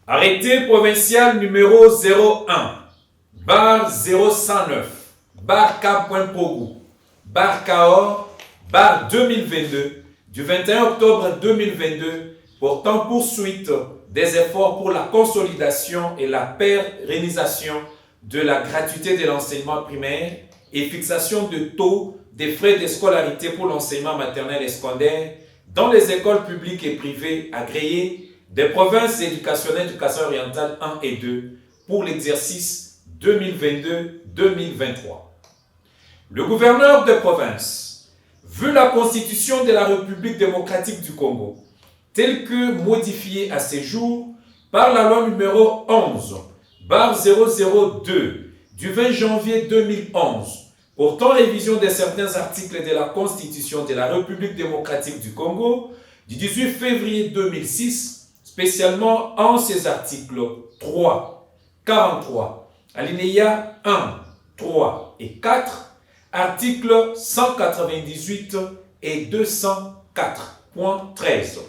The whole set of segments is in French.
Arrêté provincial numéro 01, bar 0109, bar Cap.Pogou, bar Cahors, bar 2022, du 21 octobre 2022, portant poursuite des efforts pour la consolidation et la pérennisation de la gratuité de l'enseignement primaire et fixation de taux des frais de scolarité pour l'enseignement maternel et secondaire dans les écoles publiques et privées agréées des provinces éducationnelles du Kasaï-Oriental 1 et 2 pour l'exercice 2022-2023. Le gouverneur de province, vu la constitution de la République démocratique du Congo, telle que modifiée à ces jours par la loi numéro 11/002 du 20 janvier 2011, portant révision de certains articles de la Constitution de la République démocratique du Congo du 18 février 2006, spécialement en ses articles 3, 43, alinéa 1, 3 et 4, articles 198 et 204.13.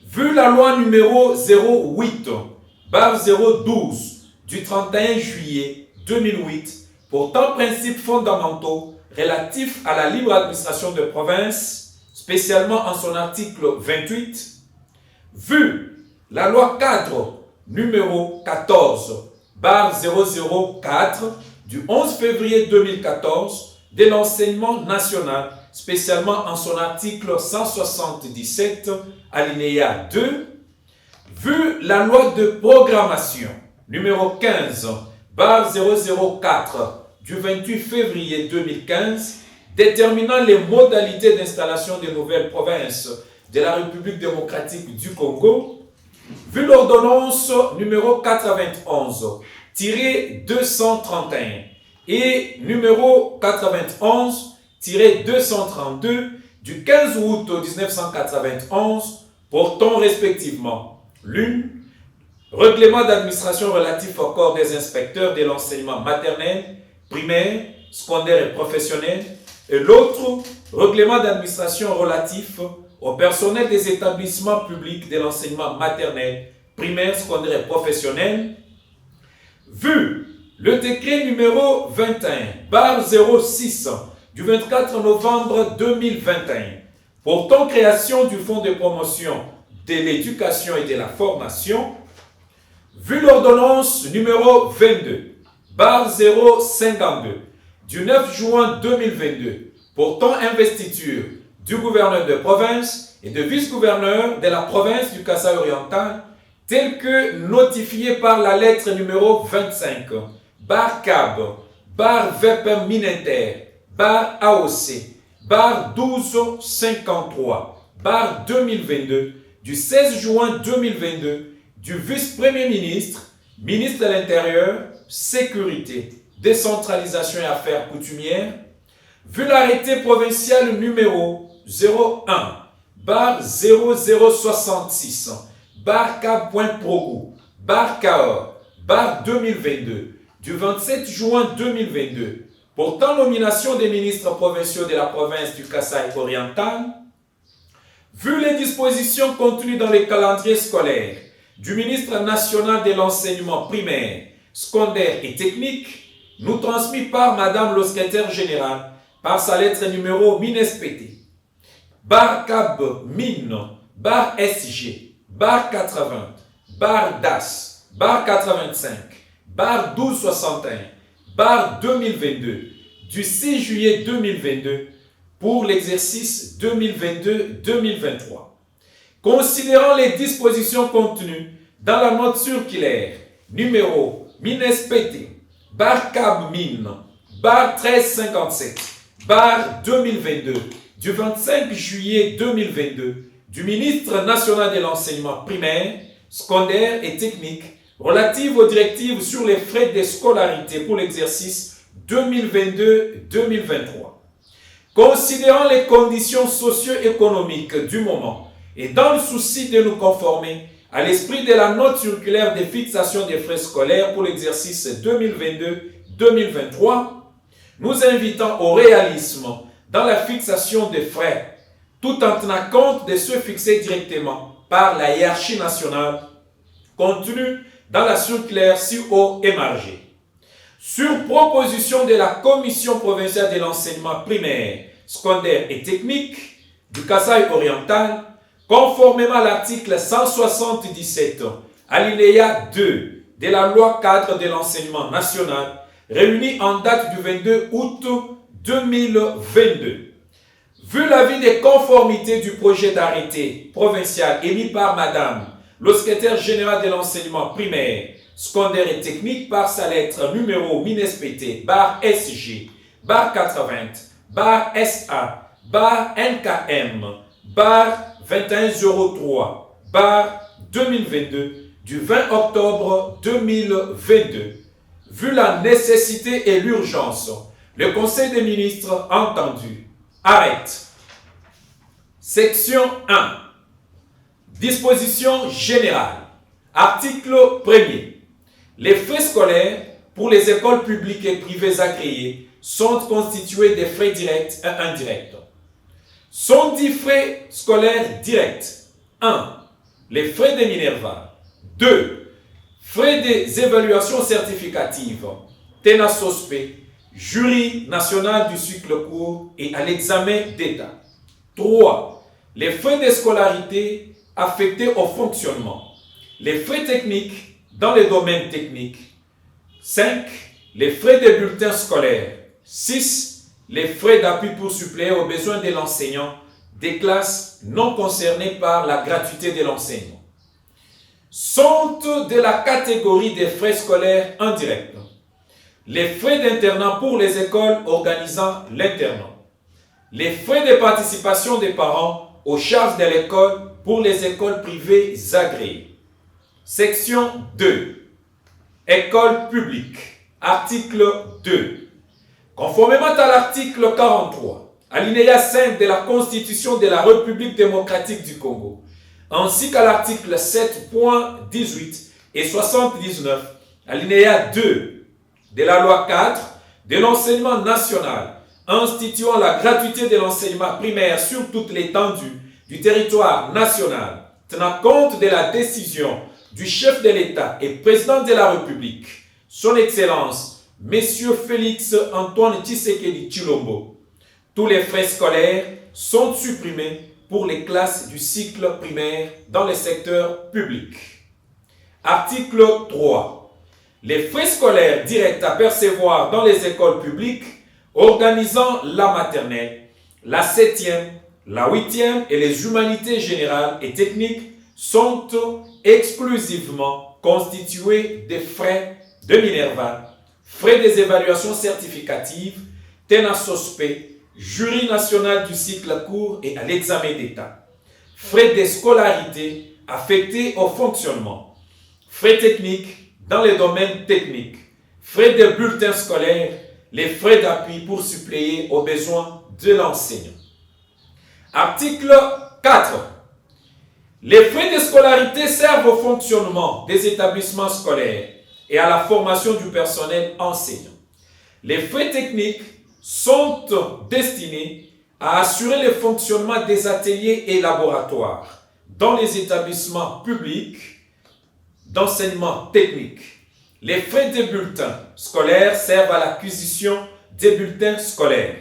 Vu la loi numéro 08/012 du 31 juillet 2008 portant principes fondamentaux relatifs à la libre administration de province, spécialement en son article 28, vu la loi cadre numéro 14/004 du 11 février 2014 de l'enseignement national, spécialement en son article 177, alinéa 2, vu la loi de programmation numéro 15/004 du 28 février 2015, déterminant les modalités d'installation des nouvelles provinces de la République démocratique du Congo, vu l'ordonnance numéro 91-231 et numéro 91-232 du 15 août 1991, portant respectivement l'une, règlement d'administration relatif au corps des inspecteurs de l'enseignement maternel, primaire, secondaire et professionnel, et l'autre, règlement d'administration relatif au personnel des établissements publics de l'enseignement maternel, primaire, secondaire et professionnel, vu le décret numéro 21/06 du 24 novembre 2021 portant création du Fonds de promotion de l'éducation et de la formation, vu l'ordonnance numéro 22/052 du 9 juin 2022 portant investiture du gouverneur de province et de vice-gouverneur de la province du Kasaï-Oriental, tel que notifié par la lettre numéro 25, bar CAB, bar VPM Minenter, bar AOC, bar 1253, bar 2022, du 16 juin 2022, du vice-premier ministre, ministre de l'Intérieur, Sécurité, Décentralisation et Affaires coutumières, vu l'arrêté provincial numéro 01/0066, bar Cap.Pogou, bar Cahors, bar 2022, du 27 juin 2022, portant nomination des ministres provinciaux de la province du Kasaï-Oriental, vu les dispositions contenues dans les calendriers scolaires du ministre national de l'enseignement primaire, secondaire et technique, nous transmis par Madame le secrétaire général par sa lettre numéro MINESPT, bar CAB MIN, bar SG, bar 80, bar DAS, bar 85, bar 1261, bar 2022, du 6 juillet 2022 pour l'exercice 2022-2023. Considérant les dispositions contenues dans la note circulaire numéro MINESPT, bar CAB MIN, bar 1357, bar 2022, du 25 juillet 2022, du ministre national de l'enseignement primaire, secondaire et technique relative aux directives sur les frais de scolarité pour l'exercice 2022-2023. Considérant les conditions socio-économiques du moment et dans le souci de nous conformer à l'esprit de la note circulaire de fixation des frais scolaires pour l'exercice 2022-2023, nous invitons au réalisme dans la fixation des frais, tout en tenant compte de ceux fixés directement par la hiérarchie nationale contenues dans la circulaire si haut émargée. Sur proposition de la Commission provinciale de l'enseignement primaire, secondaire et technique du Kasaï oriental, conformément à l'article 177, alinéa 2 de la loi cadre de l'enseignement national, réunie en date du 22 août 2022. Vu l'avis de conformité du projet d'arrêté provincial émis par Madame le secrétaire général de l'enseignement primaire, secondaire et technique par sa lettre numéro MINESPT /SG /80 /SA /NKM 2103 2022 du 20 octobre 2022, vu la nécessité et l'urgence, le Conseil des ministres entendu arrête. Section 1. Disposition générale. Article 1er. Les frais scolaires pour les écoles publiques et privées agréées sont constitués des frais directs et indirects. Sont 10 frais scolaires directs. 1. Les frais de Minerva. 2. Frais des évaluations certificatives. TENA-SOSPE, jury national du cycle court et à l'examen d'État. 3. Les frais de scolarité affectés au fonctionnement. Les frais techniques dans les domaines techniques. 5. Les frais de bulletins scolaires. 6. Les frais d'appui pour suppléer aux besoins de l'enseignant des classes non concernées par la gratuité de l'enseignement. Sont de la catégorie des frais scolaires indirects. Les frais d'internat pour les écoles organisant l'internat. Les frais de participation des parents aux charges de l'école pour les écoles privées agréées. Section 2. École publique. Article 2. Conformément à l'article 43, alinéa 5 de la Constitution de la République démocratique du Congo, ainsi qu'à l'article 7.18 et 79, alinéa 2 de la loi 4 de l'enseignement national, instituant la gratuité de l'enseignement primaire sur toute l'étendue du territoire national, tenant compte de la décision du chef de l'État et président de la République, son Excellence, Monsieur Félix Antoine Tshisekedi Tshilombo. Tous les frais scolaires sont supprimés pour les classes du cycle primaire dans le secteur public. Article 3. Les frais scolaires directs à percevoir dans les écoles publiques organisant la maternelle, la 7e, la 8e et les humanités générales et techniques sont exclusivement constitués des frais de Minerva, frais des évaluations certificatives, TENA-SOSPE, jury national du cycle court et à l'examen d'État, frais de scolarité affectés au fonctionnement, frais techniques dans les domaines techniques, frais de bulletins scolaires, les frais d'appui pour suppléer aux besoins de l'enseignant. Article 4. Les frais de scolarité servent au fonctionnement des établissements scolaires et à la formation du personnel enseignant. Les frais techniques sont destinés à assurer le fonctionnement des ateliers et laboratoires dans les établissements publics d'enseignement technique. Les frais de bulletins scolaires servent à l'acquisition des bulletins scolaires.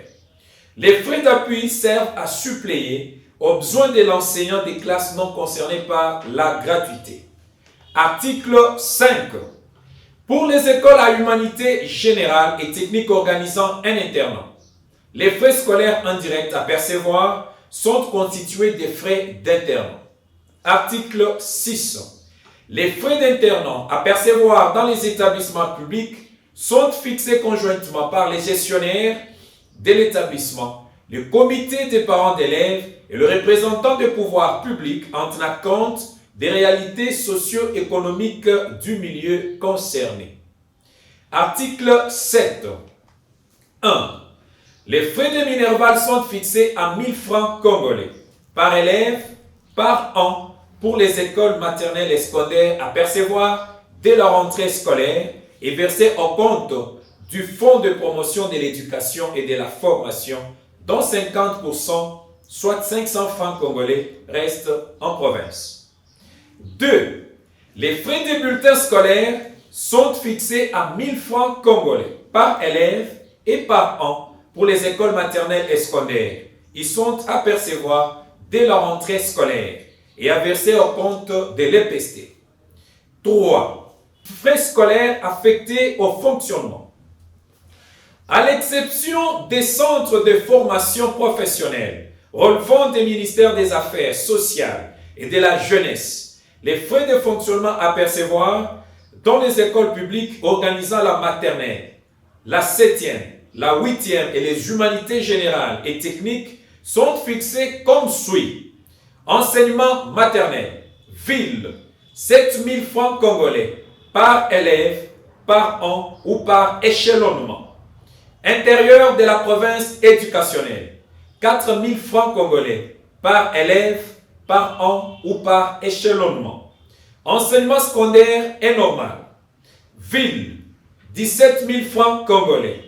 Les frais d'appui servent à suppléer aux besoins de l'enseignant des classes non concernées par la gratuité. Article 5. Pour les écoles à humanité générale et technique organisant un internat, les frais scolaires indirects à percevoir sont constitués des frais d'internat. Article 6. Les frais d'internat à percevoir dans les établissements publics sont fixés conjointement par les gestionnaires de l'établissement, le comité des parents d'élèves et le représentant des pouvoirs publics en tenant compte des réalités socio-économiques du milieu concerné. Article 7. 1. Les frais de Minerval sont fixés à 1000 francs congolais par élève par an pour les écoles maternelles et secondaires à percevoir dès la rentrée scolaire et versés au compte du Fonds de promotion de l'éducation et de la formation, dont 50%, soit 500 francs congolais, restent en province. 2. Les frais des bulletins scolaires sont fixés à 1 000 francs congolais par élève et par an pour les écoles maternelles et secondaires. Ils sont à percevoir dès la rentrée scolaire et à verser au compte de l'EPST. 3. Frais scolaires affectés au fonctionnement. À l'exception des centres de formation professionnelle relevant des ministères des Affaires sociales et de la jeunesse, les frais de fonctionnement à percevoir dans les écoles publiques organisant la maternelle, la 7e, la 8e et les humanités générales et techniques sont fixés comme suit. Enseignement maternel, ville, 7 000 francs congolais par élève, par an ou par échelonnement. Intérieur de la province éducationnelle, 4 000 francs congolais par élève, par an ou par échelonnement. Enseignement secondaire et normal. Ville, 17 000 francs congolais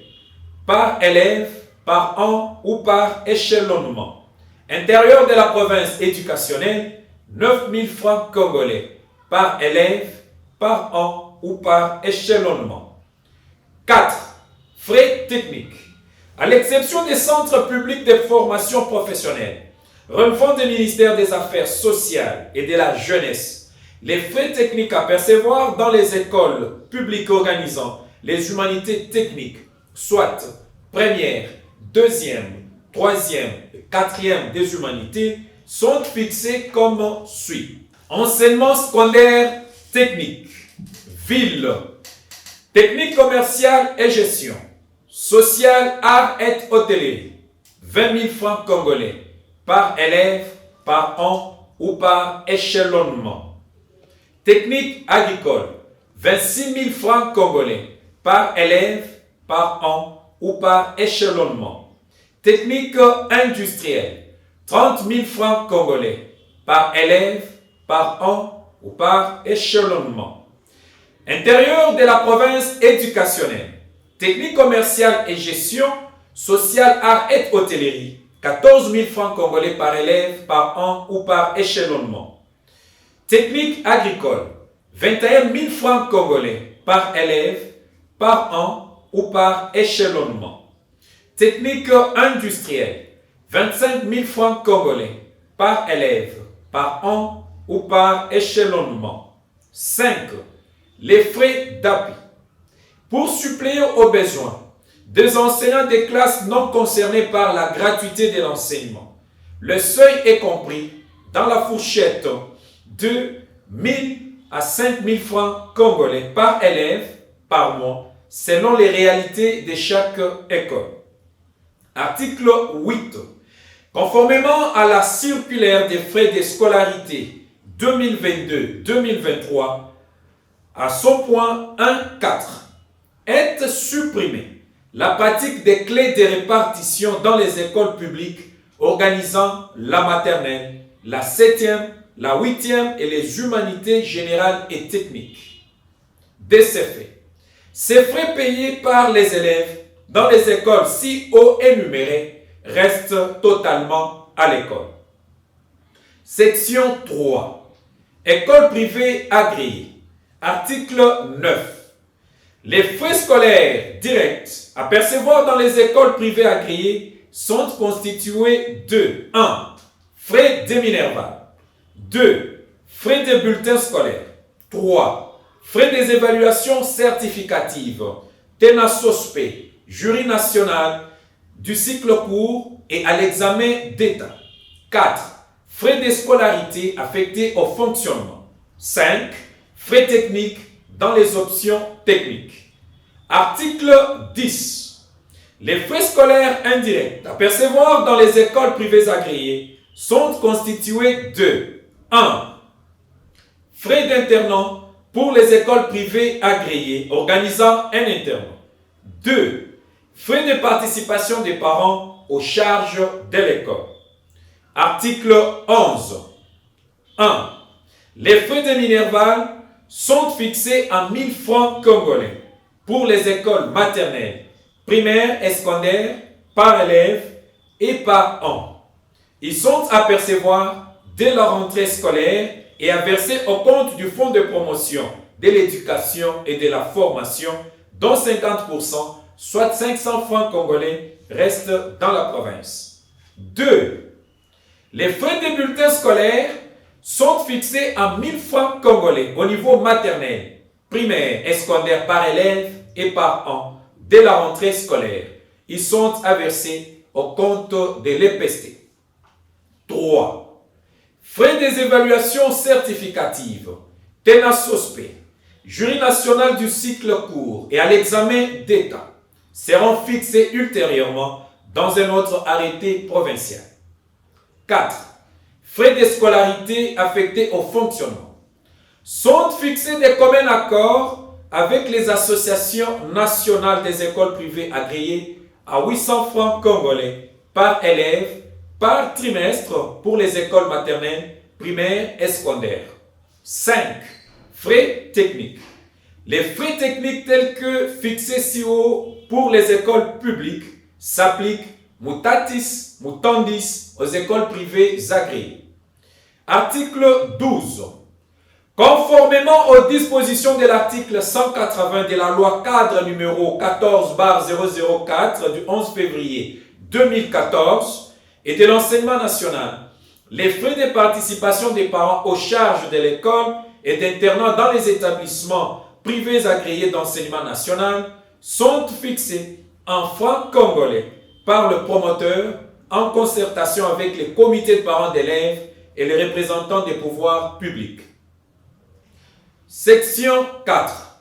par élève, par an ou par échelonnement. Intérieur de la province éducationnelle, 9 000 francs congolais par élève, par an ou par échelonnement. 4. Frais techniques. À l'exception des centres publics de formation professionnelle, relevant des ministères des Affaires sociales et de la jeunesse, les frais techniques à percevoir dans les écoles publiques organisant les humanités techniques, soit première, deuxième, troisième et quatrième des humanités, sont fixés comme suit. Enseignement secondaire technique, ville, technique commerciale et gestion, social, art et hôtellerie, 20 000 francs congolais par élève, par an ou par échelonnement. Technique agricole, 26 000 francs congolais par élève, par an ou par échelonnement. Technique industrielle, 30 000 francs congolais par élève, par an ou par échelonnement. Intérieur de la province éducationnelle, technique commerciale et gestion, sociale, art et hôtellerie, 14 000 francs congolais par élève, par an ou par échelonnement. Technique agricole, 21 000 francs congolais par élève, par an ou par échelonnement. Technique industrielle, 25 000 francs congolais par élève, par an ou par échelonnement. 5. Les frais d'appui. Pour suppléer aux besoins des enseignants des classes non concernées par la gratuité de l'enseignement, le seuil est compris dans la fourchette de 1 000 à 5 000 francs congolais par élève par mois, selon les réalités de chaque école. Article 8. Conformément à la circulaire des frais de scolarité 2022-2023, à son point 1.4, est supprimée la pratique des clés de répartition dans les écoles publiques organisant la maternelle, la 7e, la 8e et les humanités générales et techniques. De ces faits, ces frais payés par les élèves dans les écoles si haut énumérées restent totalement à l'école. Section 3. École privée agréée. Article 9. Les frais scolaires directs à percevoir dans les écoles privées agréées sont constitués de 1. Frais de Minerval. 2. Frais des bulletins scolaires. 3. Frais des évaluations certificatives. TENASOSPE, jury national du cycle court et à l'examen d'État. 4. Frais de scolarité affectés au fonctionnement. 5. Frais techniques dans les options techniques. Article 10. Les frais scolaires indirects à percevoir dans les écoles privées agréées sont constitués de 1. Frais d'internat pour les écoles privées agréées organisant un internat. 2. Frais de participation des parents aux charges de l'école. Article 11. 1. Les frais de Minerval sont fixés à 1 000 francs congolais pour les écoles maternelles, primaires et secondaires par élève et par an. Ils sont à percevoir dès la rentrée scolaire et à verser au compte du Fonds de promotion de l'éducation et de la formation, dont 50%, soit 500 francs congolais, restent dans la province. 2. Les frais des bulletins scolaires sont fixés à 1000 francs congolais au niveau maternel, primaire et secondaire par élève et par an dès la rentrée scolaire. Ils sont à verser au compte de l'EPST. 3. Frais des évaluations certificatives, TENA-SOSPE, jury national du cycle court et à l'examen d'État seront fixés ultérieurement dans un autre arrêté provincial. 4. Frais de scolarité affectés au fonctionnement sont fixés de commun accord avec les associations nationales des écoles privées agréées à 800 francs congolais par élève par trimestre pour les écoles maternelles, primaires et secondaires. 5. Frais techniques. Les frais techniques tels que fixés si haut pour les écoles publiques s'appliquent mutatis mutandis aux écoles privées agréées. Article 12. Conformément aux dispositions de l'article 180 de la loi cadre numéro 14/004 du 11 février 2014 et de l'enseignement national, les frais de participation des parents aux charges de l'école et d'internat dans les établissements privés agréés d'enseignement national sont fixés en francs congolais par le promoteur en concertation avec les comités de parents d'élèves et les représentants des pouvoirs publics. Section 4.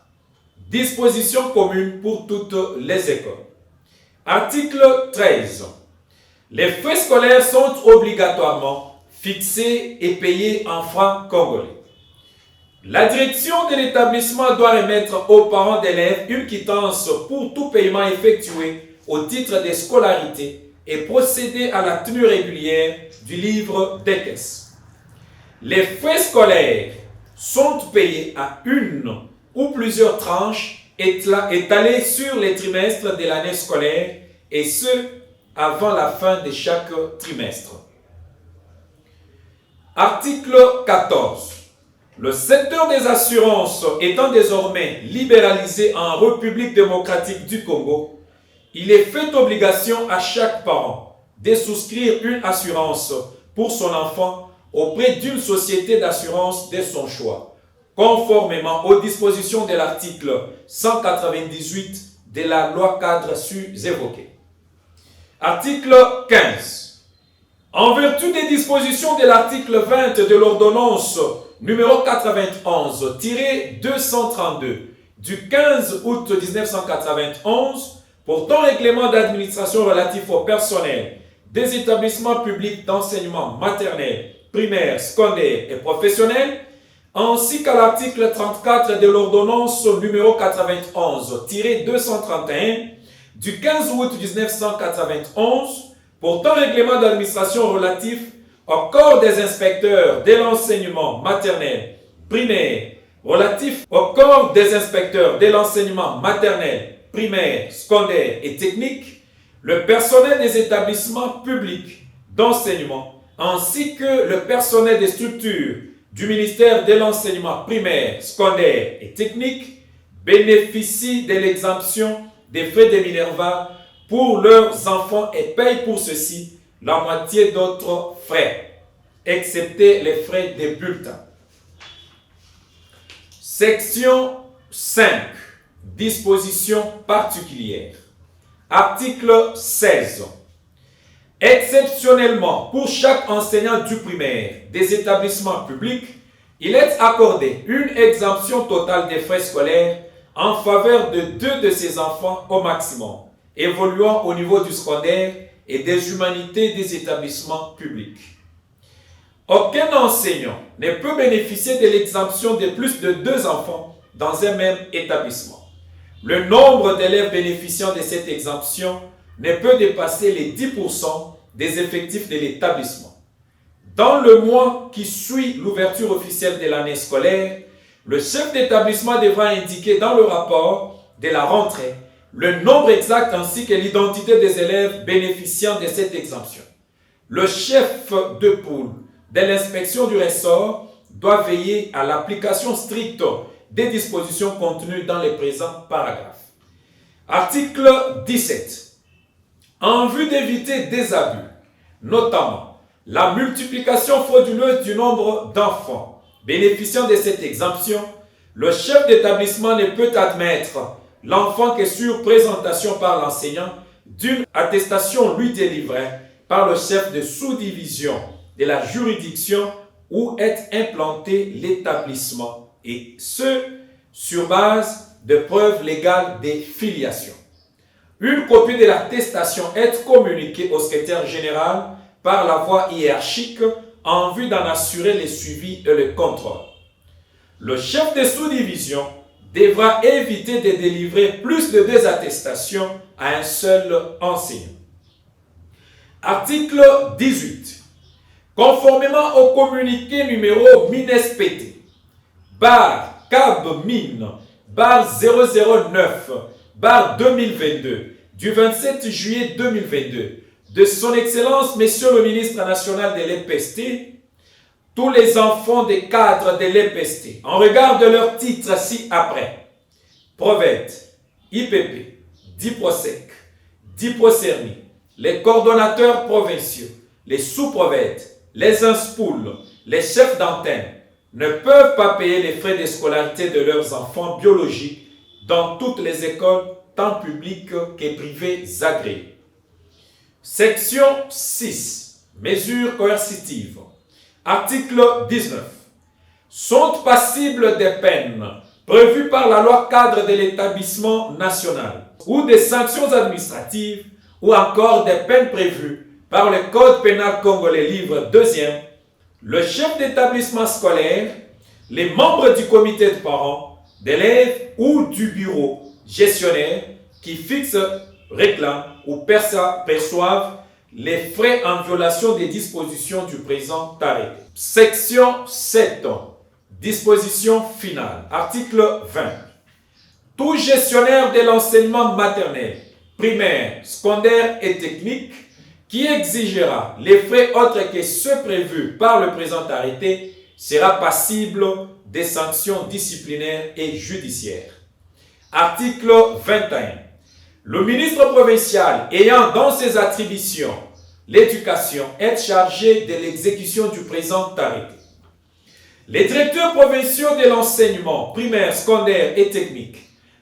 Dispositions communes pour toutes les écoles. Article 13. Les frais scolaires sont obligatoirement fixés et payés en francs congolais. La direction de l'établissement doit remettre aux parents d'élèves une quittance pour tout paiement effectué au titre des scolarités et procéder à la tenue régulière du livre des caisses. Les frais scolaires sont payés à une ou plusieurs tranches étalées sur les trimestres de l'année scolaire et ce, avant la fin de chaque trimestre. Article 14. Le secteur des assurances étant désormais libéralisé en République démocratique du Congo, il est fait obligation à chaque parent de souscrire une assurance pour son enfant auprès d'une société d'assurance de son choix, conformément aux dispositions de l'article 198 de la loi cadre sus-évoquée. Article 15. En vertu des dispositions de l'article 20 de l'ordonnance numéro 91-232 du 15 août 1991 portant règlement d'administration relatif au personnel des établissements publics d'enseignement maternel, primaire, secondaire et professionnel, ainsi qu'à l'article 34 de l'ordonnance numéro 91-231 du 15 août 1991 portant règlement d'administration relatif au corps des inspecteurs de l'enseignement maternel, primaire, relatif au corps des inspecteurs de l'enseignement maternel, primaire, secondaire et technique, le personnel des établissements publics d'enseignement, ainsi que le personnel des structures du ministère de l'enseignement primaire, secondaire et technique, bénéficient de l'exemption des frais de Minerva pour leurs enfants et payent pour ceci la moitié d'autres frais, excepté les frais des bulletins. Section 5. Dispositions particulières. Article 16. Exceptionnellement, pour chaque enseignant du primaire des établissements publics, il est accordé une exemption totale des frais scolaires en faveur de 2 de ses enfants au maximum, évoluant au niveau du secondaire et des humanités des établissements publics. Aucun enseignant ne peut bénéficier de l'exemption de plus de 2 enfants dans un même établissement. Le nombre d'élèves bénéficiant de cette exemption ne peut dépasser les 10% des effectifs de l'établissement. Dans le mois qui suit l'ouverture officielle de l'année scolaire, le chef d'établissement devra indiquer dans le rapport de la rentrée le nombre exact ainsi que l'identité des élèves bénéficiant de cette exemption. Le chef de poule de l'inspection du ressort doit veiller à l'application stricte des dispositions contenues dans les présents paragraphes. Article 17. En vue d'éviter des abus, notamment la multiplication frauduleuse du nombre d'enfants bénéficiant de cette exemption, le chef d'établissement ne peut admettre l'enfant que sur présentation par l'enseignant d'une attestation lui délivrée par le chef de sous-division de la juridiction où est implanté l'établissement, et ce, sur base de preuves légales des filiations. Une copie de l'attestation est communiquée au secrétaire général par la voie hiérarchique en vue d'en assurer le suivi et le contrôle. Le chef de sous-division devra éviter de délivrer plus de 2 attestations à un seul enseignant. Article 18. Conformément au communiqué numéro MINESPT, bar CAB mine, bar 009, bar 2022, du 27 juillet 2022, de son Excellence, Monsieur le Ministre national de l'EPST, tous les enfants des cadres de l'EPST, en regard de leur titre ci-après, Provette, IPP, DIPROSEC, DIPROCERNI, les coordonnateurs provinciaux, les sous-provettes, les inspoules, les chefs d'antenne, ne peuvent pas payer les frais de scolarité de leurs enfants biologiques dans toutes les écoles, tant publiques que privées agréées. Section 6. Mesures coercitives. Article 19. Sont passibles des peines prévues par la loi cadre de l'établissement national ou des sanctions administratives ou encore des peines prévues par le Code pénal congolais livre 2e, le chef d'établissement scolaire, les membres du comité de parents, d'élèves ou du bureau gestionnaire qui fixe, réclame ou perçoivent les frais en violation des dispositions du présent arrêté. Section 7. Disposition finale. Article 20. Tout gestionnaire de l'enseignement maternel, primaire, secondaire et technique qui exigera les frais autres que ceux prévus par le présent arrêté sera passible des sanctions disciplinaires et judiciaires. Article 21. Le ministre provincial ayant dans ses attributions l'éducation est chargé de l'exécution du présent arrêté. Les directeurs provinciaux de l'enseignement primaire, secondaire et technique,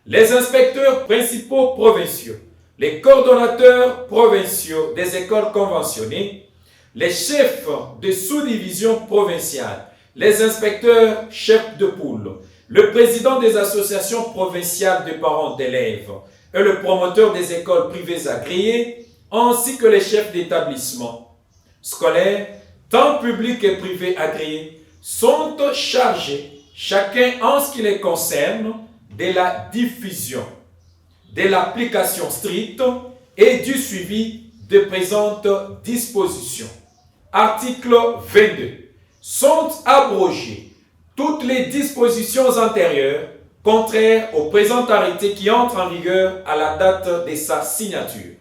les inspecteurs principaux provinciaux, les coordonnateurs provinciaux des écoles conventionnées, les chefs de sous-division provinciale, les inspecteurs chefs de poule, le président des associations provinciales de parents d'élèves et le promoteur des écoles privées agréées, ainsi que les chefs d'établissement scolaires, tant publics et privés agréés, sont chargés, chacun en ce qui les concerne, de la diffusion, de l'application stricte et du suivi de présentes dispositions. Article 22. Sont abrogées toutes les dispositions antérieures contraires au présent arrêté qui entre en vigueur à la date de sa signature.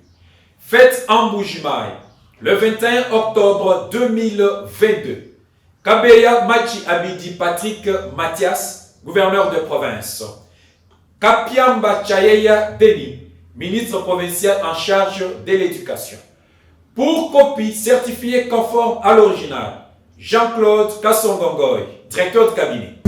Faites en Mbuji-Mayi le 21 octobre 2022. Kabeya Machi Abidi Patrick Mathias, gouverneur de province. Kapiamba Chayeya Denis, ministre provincial en charge de l'éducation. Pour copie certifiée conforme à l'original, Jean-Claude Kassongongoy, directeur de cabinet.